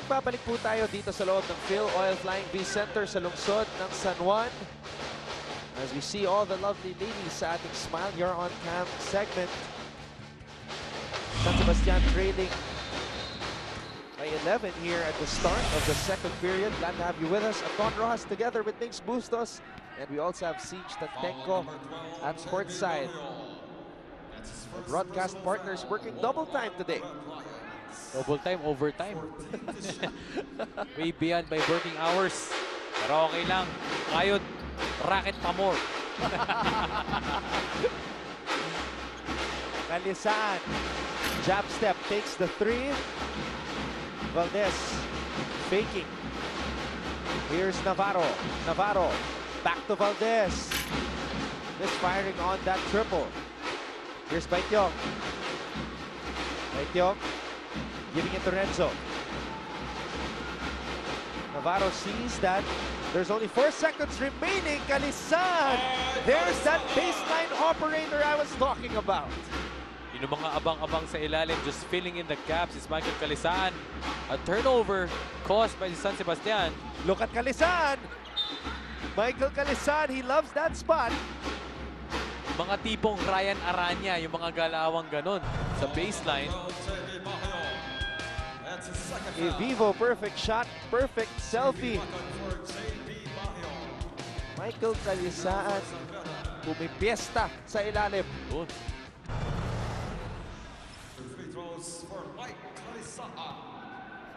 Nagbabalik po tayo dito sa loob ng Phil Oil Flying V Center sa lungsod ng San Juan. As we see all the lovely ladies sa ating Smile You're on Cam segment. San Sebastian trailing by 11 here at the start of the second period. Glad to have you with us. Aton Rojas together with Nix Bustos. And we also have Siege Tatenko at courtside. The broadcast partners working double time today. Double time, overtime. Way beyond my working hours. Pero okay lang. Kayod, racket pa more. Kalisaan. Jab step, takes the three. Valdez faking. Here's Navarro. Navarro back to Valdez. Misfiring on that triple. Here's Baityong. Baityong giving it to Renzo. Navarro sees that there's only 4 seconds remaining. Kalisan! There's that baseline operator I was talking about. Yung mga abang-abang sa ilalim, just filling in the gaps is Michael Kalisaan. A turnover caused by the San Sebastian. Look at Kalisan! Michael Kalisan, he loves that spot. Mga tipong Ryan Aranya, yung mga galawang ganon sa baseline. A Vivo perfect shot, perfect selfie. Michael Kalisaan pumipiesta sa ilalim. Good.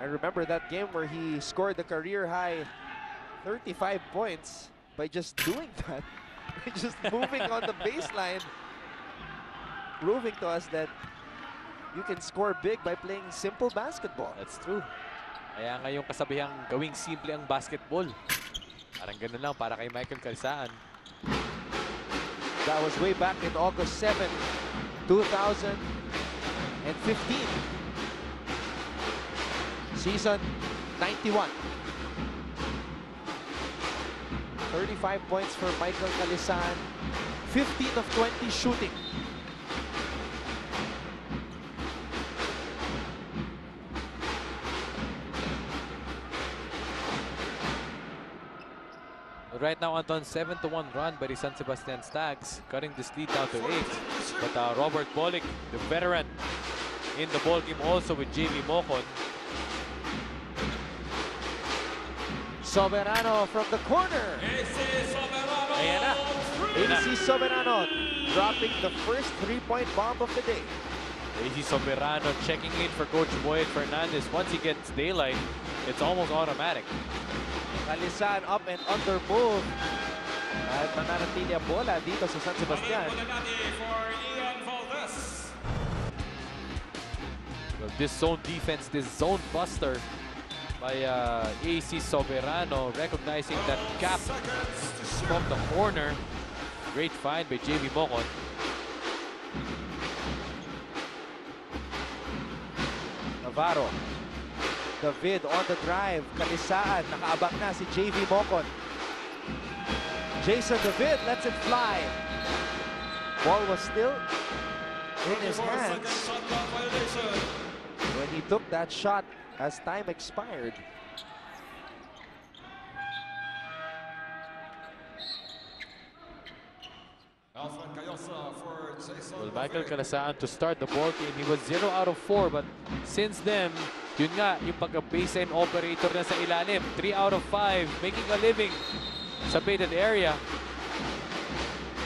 I remember that game where he scored the career high 35 points by just doing that. By just moving on the baseline, proving to us that you can score big by playing simple basketball. That's true. Kaya nga yung kasabihang gawing simple ang basketball. Parang ganun lang para kay Michael Kalisaan. That was way back in August 7, 2015. Season 91. 35 points for Michael Kalisaan. 15 of 20 shooting. Right now, Anton, 7-1 run by the San Sebastian Stags, cutting this lead down to 8. But Robert Bolick, the veteran, in the ball game also with JV Mocon. Soberano from the corner. Ayan na. AC Soberano dropping the first 3-point bomb of the day. AC Soberano checking in for Coach Boyd Fernandez. Once he gets daylight, it's almost automatic. Kalisan up and under move. At mananatili ang bola dito sa San Sebastian. Well, this zone defense, this zone buster by AC Soberano, recognizing that gap from the corner. Great find by JV Mocon. Navarro. David on the drive. Kalisaan. Nakaabang na si JV Mocon. Jason David lets it fly. Ball was still in his hands when he took that shot as time expired. Well, Michael Kalisaan to start the ball game, he was 0 out of 4, but since then, yun nga, yung pagka-baseline operator na sa ilalim, 3 out of 5, making a living sa baited area.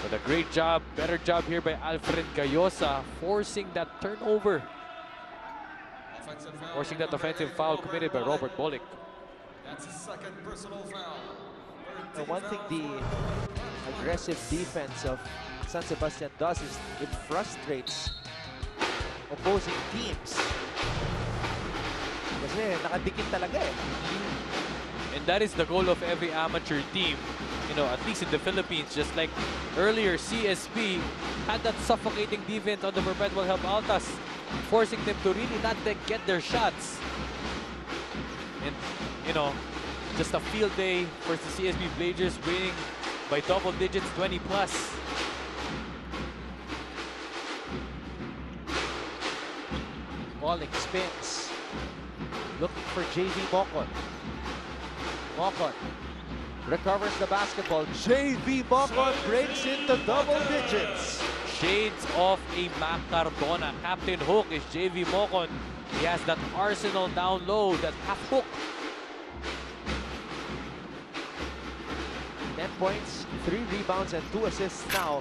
But a great job, better job here by Alfred Gayosa, forcing that turnover. Forcing that offensive foul committed by Robert Bolick. That's his second personal foul. And one thing the aggressive defense of San Sebastian does is it frustrates opposing teams. Kasi nakadikit talaga eh. And that is the goal of every amateur team. You know, at least in the Philippines, just like earlier, CSP had that suffocating defense on the Perpetual Help Altas, forcing them to really not get their shots. And, you know, just a field day for the CSP Blazers, winning by double digits, 20+. Falling spins. looking for JV Mocon. Mocon recovers the basketball. JV Mocon breaks into double digits. Shades of a Mac Cardona. Captain Hook is JV Mocon. He has that arsenal down low, that half hook. 10 points, 3 rebounds, and 2 assists now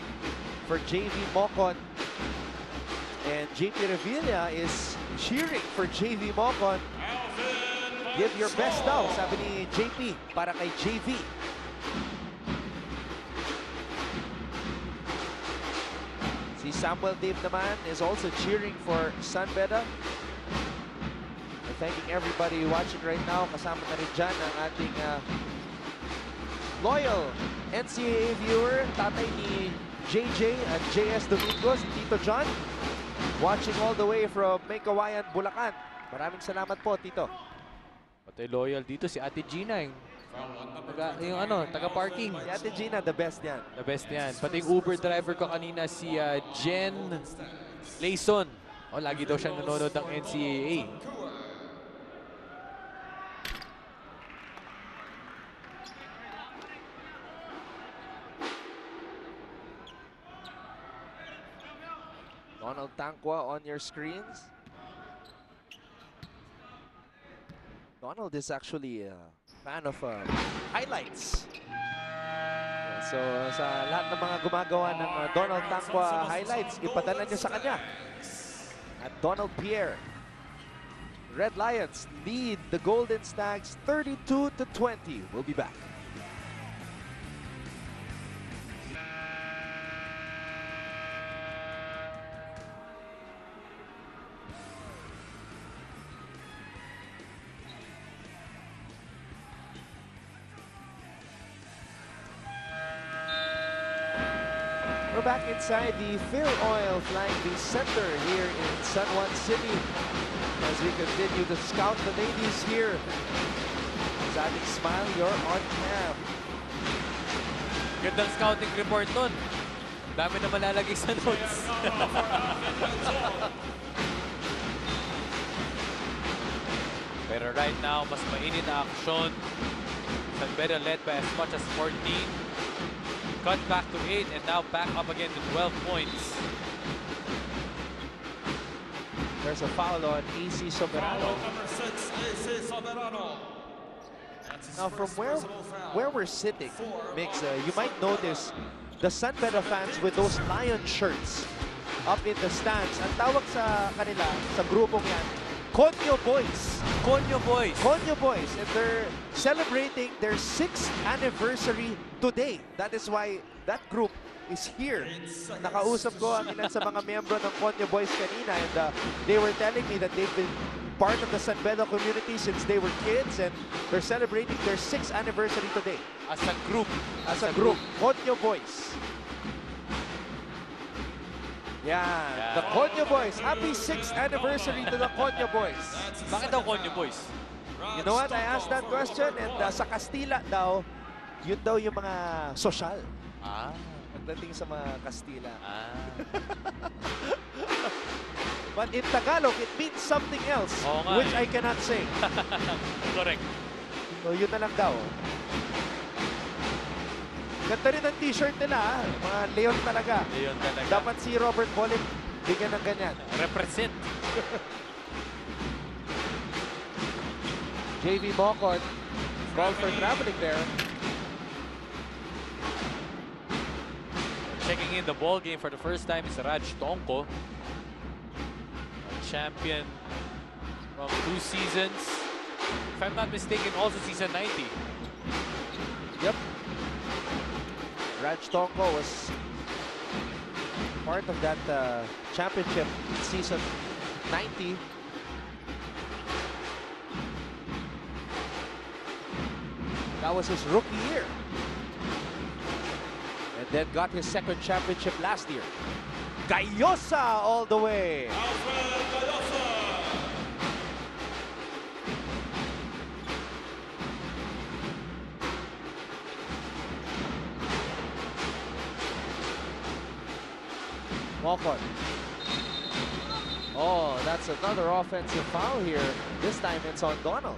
for JV Mocon. And JP Revilla is cheering for JV Mocon. Give your best daw, sabi ni JP, para kay JV. Si Samuel Dave naman is also cheering for San Beda. And thanking everybody watching right now. Kasama na rin dyan ang ating loyal NCAA viewer, tatay ni JJ at JS Domingos, Tito John. Watching all the way from Maykawayan, Bulacan. Maraming salamat po, Tito. Pati loyal dito si Ate Gina, taga-parking. Si Ate Gina, the best yan. The best yan. Pati yung Uber driver ko kanina, si Jen Layson. Lagi daw siyang nanonood ng NCAA. Donald Tangqua on your screens. Donald is actually a fan of highlights. Yeah, so sa lahat ng mga gumagawa ng Donald Tangqua highlights, ipadala niyo sa kanya. At Donald Pierre. Red Lions lead the Golden Stags 32-20. We'll be back. We're back inside the Phil Oil Flying V Center here in San Juan City as we continue to scout the ladies here. Exciting smile, you're on cam. Gandang scouting report nun. Dami na malalagay sa notes. Pero right now, mas mainit na aksyon. San Beda led by as much as 14. Cut back to 8 and now back up again to 12 points. There's a foul on AC Soberano. Number 6, AC Soberano. Now from where we're sitting, Mix, you might notice the San Beda fans with those lion shirts up in the stands. Ang tawag sa kanila, sa grupong yan, Konyo Boys. Konyo Boys. Konyo Boys. And they're celebrating their 6th anniversary today. That is why that group is here. Nakausap ko ang ilan sa mga miyembro ng Konyo Boys kanina, and they were telling me that they've been part of the San Beda community since they were kids, and they're celebrating their 6th anniversary today. As a group. As a group. Konyo Boys. Yeah, the Konyo Boys. Happy 6th anniversary to the Konyo Boys. Bakit daw Konyo Boys? You know what? I asked that question, and sa Kastila daw, yun daw yung mga sosyal. Pagdating sa mga Kastila. But in Tagalog, it means something else, which I cannot say. Correct. So yun na lang daw. Ganda rin ang t-shirt nila, mga Leon talaga. Leon talaga. Dapat si Robert Bolin bigyan ng ganyan. Represent. JV Mocon called for traveling there. Checking in the ball game for the first time is Raj Tonko, a champion from 2 seasons. If I'm not mistaken, also season 90. Yep. Raj Tonko was part of that championship season 90. That was his rookie year. And then got his 2nd championship last year. Gayosa all the way. Mocon. Oh, that's another offensive foul here. This time it's on Donald.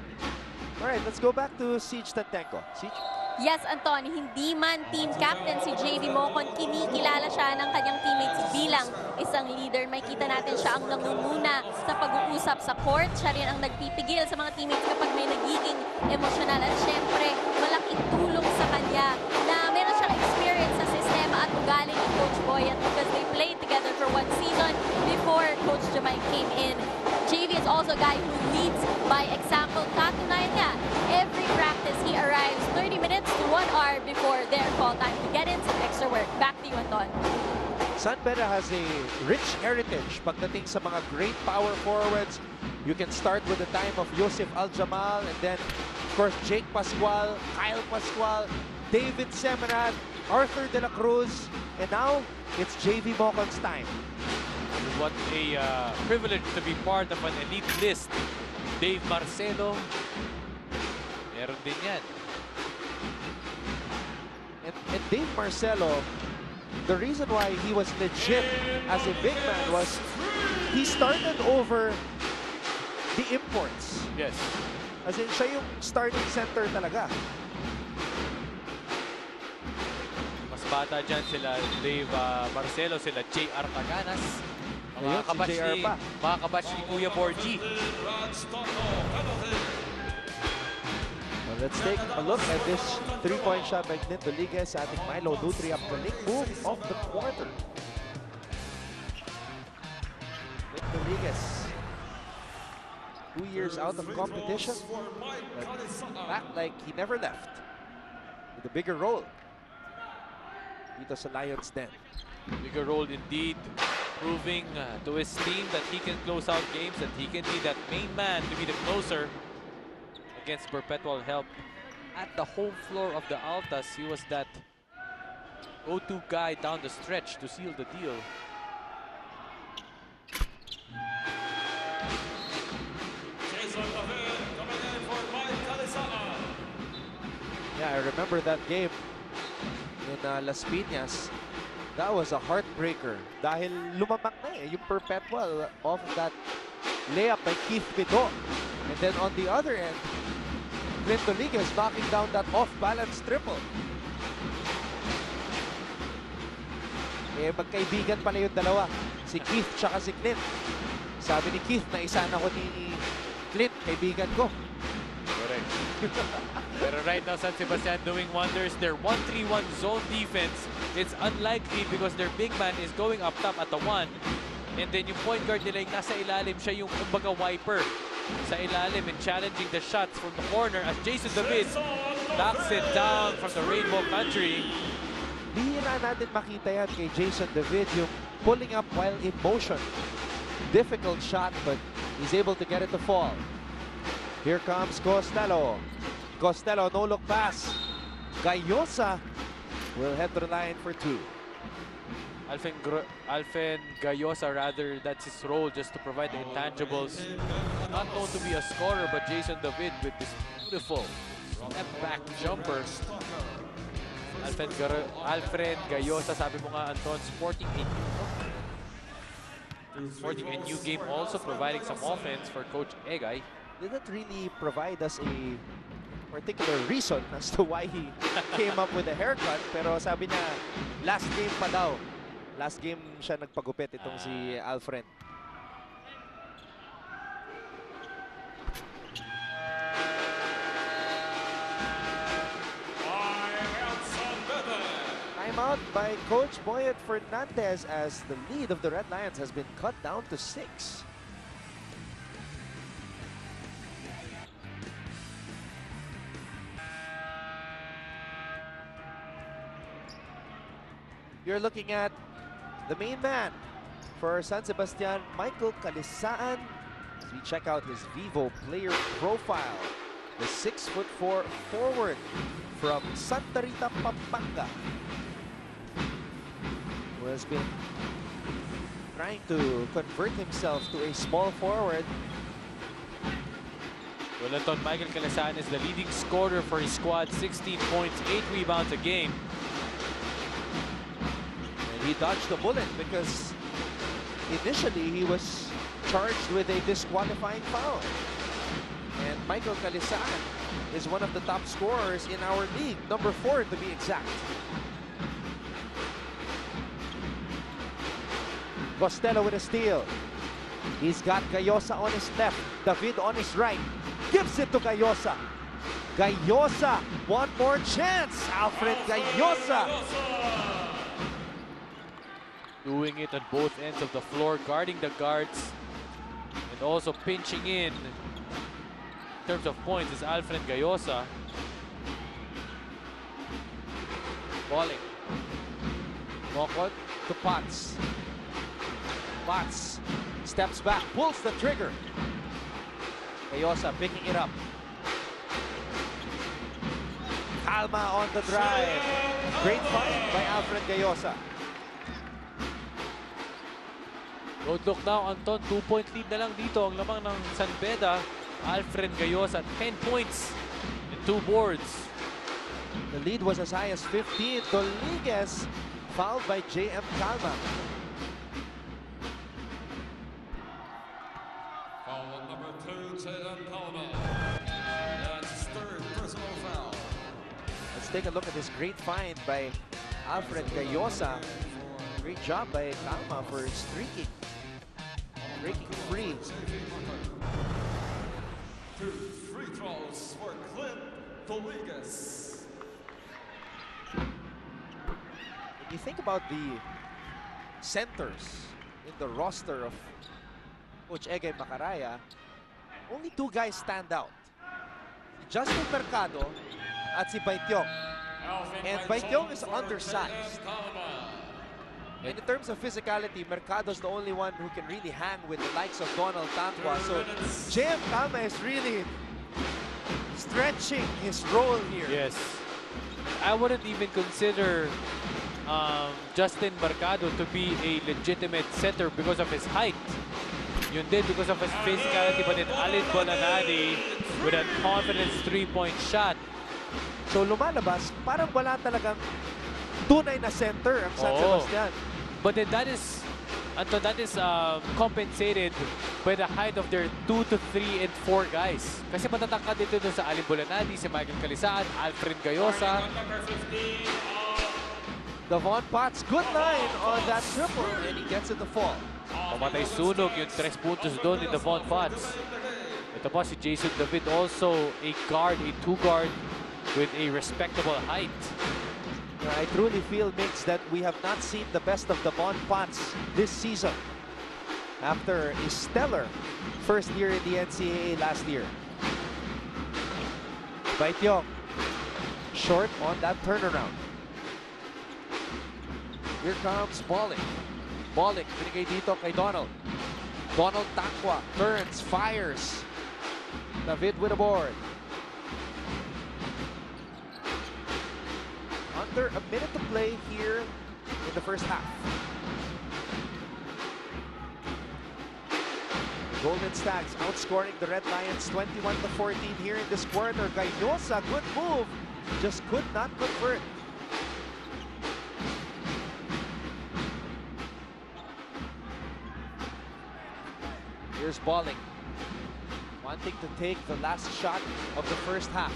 All right, let's go back to Siege Tantenko. Siege? Yes, Anton, hindi man team captain si JV Mocon, kinikilala siya ng kanyang teammates bilang isang leader. May kita natin siya ang nangunguna sa pag-uusap sa court. Siya rin ang nagpipigil sa mga teammates kapag may nagiging emosyonal. At syempre, malaking tulong sa kanya na meron siyang experience sa sistema at ugali ni Coach Boyet because they played together for one season before Coach Jamay came in. JV is also a guy who leads by example. Katunayan niya, every practice he arrives 30 minutes to 1 hour before their call time to get in some extra work. Back to you, Anton. Beda has a rich heritage pagdating sa mga great power forwards. You can start with the time of Yosef Aljamal and then, of course, Jake Pascual, Kyle Pascual, David Semerad, Arthur De La Cruz, and now it's JV Mocon's time. What a privilege to be part of an elite list. Dave Marcelo, meron din yan. And Dave Marcelo, the reason why he was legit as a big man was he started over the imports. Yes. As in, siya yung starting center talaga. Mas bata dyan sila Dave Marcelo, sila JR Taganas. Ayun, si JR pa. Mga kabatch ni Kuya Borgie. Well, let's take a look at this three-point shot by Clint Rodriguez sa ating Milo Nutri upcoming move of the quarter. Clint Rodriguez, 2 years out of competition, but back like he never left with a bigger role dito sa Lions Den. Bigger role indeed, proving to his team that he can close out games, that he can be that main man to be the closer against Perpetual Help. At the home floor of the Altas, he was that go-to guy down the stretch to seal the deal. Yeah, I remember that game in Las Piñas. That was a heartbreaker dahil lumamang na yung Perpetual off of that layup by Keith Bido. And then on the other end, Clint Rodriguez knocking down that off-balance triple. Eh, magkaibigan pala yung dalawa. Si Keith tsaka si Clint. Sabi ni Keith, naisan ako ni Clint, kaibigan ko. Correct. Pero right now, San Sebastian doing wonders. Their 1-3-1 zone defense, it's unlikely because their big man is going up top at the 1. And then yung point guard nila yung nasa ilalim, siya yung kumbaga wiper sa ilalim and challenging the shots from the corner as Jason David knocks it down from the Rainbow Country. Bihira natin makita yan kay Jason David, yung pulling up while in motion. Difficult shot, but he's able to get it to fall. Here comes Costello. Costello, no-look pass. Gayosa will head to the line for 2. Alfen Gayosa, rather, that's his role, just to provide the intangibles. Not known to be a scorer, but Jason David with this beautiful step-back jumper. Alfred Gayosa, sabi mo nga, Anton, sporting a new game, also providing some offense for Coach Egay. Didn't really provide us a particular reason as to why he came up with a haircut, pero sabi niya, last game pa daw. Last game siya nagpagupit itong si Alfred. Timeout by Coach Boyet Fernandez as the lead of the Red Lions has been cut down to 6. You're looking at the main man for San Sebastian, Michael Calisaan. As we check out his Vivo player profile, the 6'4" forward from Santa Rita, Pampanga, who has been trying to convert himself to a small forward. Well, Anton, Michael Calisaan is the leading scorer for his squad, 16 points, 8 rebounds a game. He dodged the bullet because initially he was charged with a disqualifying foul. And Michael Calisaan is one of the top scorers in our league, number 4 to be exact. Costello with a steal. He's got Gayosa on his left, David on his right. Gives it to Gayosa. Gayosa, one more chance. Alfred Gayosa. Doing it on both ends of the floor, guarding the guards, and also pinching in terms of points is Alfred Gayosa. Balling. Mokot to Potts. Potts steps back, pulls the trigger. Gayosa picking it up. Calma on the drive. Great fight by Alfred Gayosa. Good look now, Anton. 2-point lead na lang dito ang lamang ng San Beda. Alfred Gayosa, 10 points and 2 boards. The lead was as high as 15. Doliguez fouled by J.M. Calma. Foul number 2, J.M. Calma. That's his 3rd personal foul. Let's take a look at this great find by Alfred Gayosa. Great job by Calma for streaking. Breaking free. 2 free throws for Clint Doliguez. When you think about the centers in the roster of Coach Egay Macaraya, only 2 guys stand out. Si Justin Mercado at si Baitiong. And Baitiong is undersized. And in terms of physicality, Mercado's the only one who can really hang with the likes of Donald Tangwa. So J.M. Calma is really stretching his role here. Yes. I wouldn't even consider Justin Mercado to be a legitimate center because of his height. Yun din because of his physicality, but then Alin Bolanadi with a confidence 3-point shot. So lumalabas, parang wala talagang tunay na center ang San Sebastian. But then that is, Anton, that is compensated by the height of their 2 to 3 and 4 guys. Kasi matatangkad dito sa Alin Bolanadi, si Michael Calisaan, Alfred Gayosa. Devon Potts, good line on that triple, and he gets it to fall. Pamatay sunog yung 3 puntos doon ni Devon Potts. Ito pa si Jason David, also a guard, a 2-guard with a respectable height. I truly feel, Mix, that we have not seen the best of Devon Potts this season after a stellar first year in the NCAA last year. Baitiong, short on that turnaround. Here comes Balling. Balling, binigay dito kay Donald. Donald Tangwa turns, fires. David with a board. Under a minute to play here in the first half. Golden Stags outscoring the Red Lions 21-14 here in this quarter. Gayosa, good move, just could not convert. Here's Balling, wanting to take the last shot of the first half.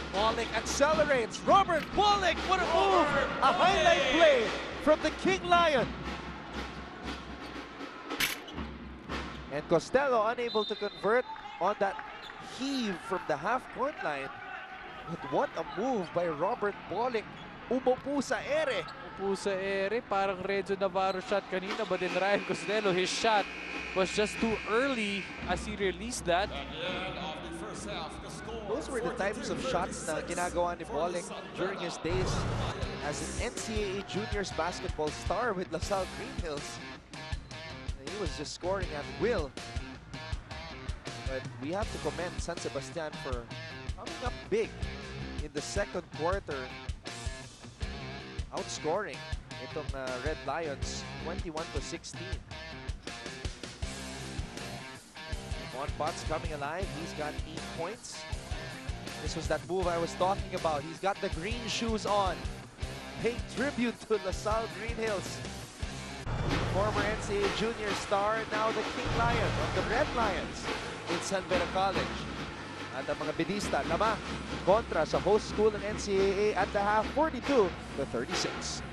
Balling accelerates. Robert Balling, what a move! A highlight play from the King Lion. And Costello unable to convert on that heave from the half-court line. But what a move by Robert Balling. Umupo sa ere. Umupo sa ere, parang Renzo Navarro shot kanina, but then Ryan Costello, his shot was just too early as he released that. Those were the types of shots na ginagawa ni Balling during his days as an NCAA juniors basketball star with LaSalle Green Hills. And he was just scoring at will. But we have to commend San Sebastian for coming up big in the second quarter, outscoring itong Red Lions 21-16. Devon Potts coming alive. He's got 8 points. This was that move I was talking about. He's got the green shoes on, paying tribute to LaSalle Green Hills. former NCAA junior star, now the King Lion of the Red Lions in San Beda College. At ang mga bedista lamang kontra sa host school ng NCAA at the half 42-36.